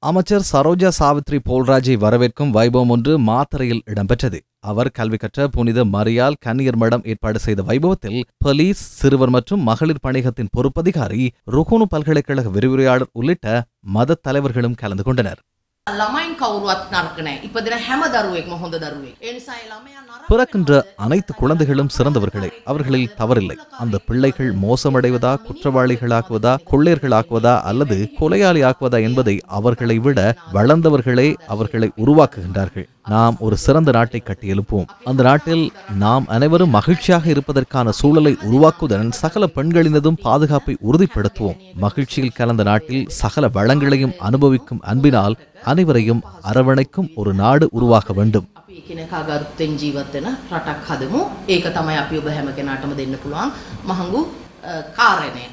அமைச்சர் சரோஜா சாவித்ரி போல்ராஜை வரவேற்கும் வைபவம் ஒன்று மாத்தறையில் இடம்பெற்றது. அவர் கல்வி கற்ற புனித மரியாள் கன்னியர் மடம் ஏற்பாடு செய்த வைபவத்தில் போலீஸ், சிறுவர் மற்றும் மகளிர் பணியகத்தின் பொறுப்பதிகாரி, ருகுணு பல்கலைக்கழக விரிவுரையாளர் உள்ளிட்ட மத தலைவர்களும் கலந்து கொண்டனர். பிறக்கின்ற அனைத்து குழந்தைகளும் சிறந்தவர்களே, அவர்களில் தவறில்லை. அந்த பிள்ளைகள் மோசமடைவதா, குற்றவாளிகளாக்குவதா, கொள்ளையர்களாக்குவதா அல்லது கொலையாளி ஆக்குவதா என்பதை அவர்களை விட வளர்ந்தவர்களே அவர்களை உருவாக்குகின்றார்கள். நாம் ஒரு சிறந்த நாட்டை கட்டியெழுப்புவோம். அந்த நாட்டில் நாம் அனைவரும் மகிழ்ச்சியாக இருப்பதற்கான சூழலை உருவாக்குவதுடன் சகல பெண்களினதும் பாதுகாப்பை உறுதிப்படுத்துவோம். மகிழ்ச்சியில் கலந்த நாட்டில் சகல வளங்களையும் அனுபவிக்கும் அன்பினால் அனைவரையும் அரவணைக்கும் ஒரு நாடு உருவாக வேண்டும். ඒක තමයි අපි ඔබ හැම කෙනාටම දෙන්න පුළුවන් මහඟු කාරණය.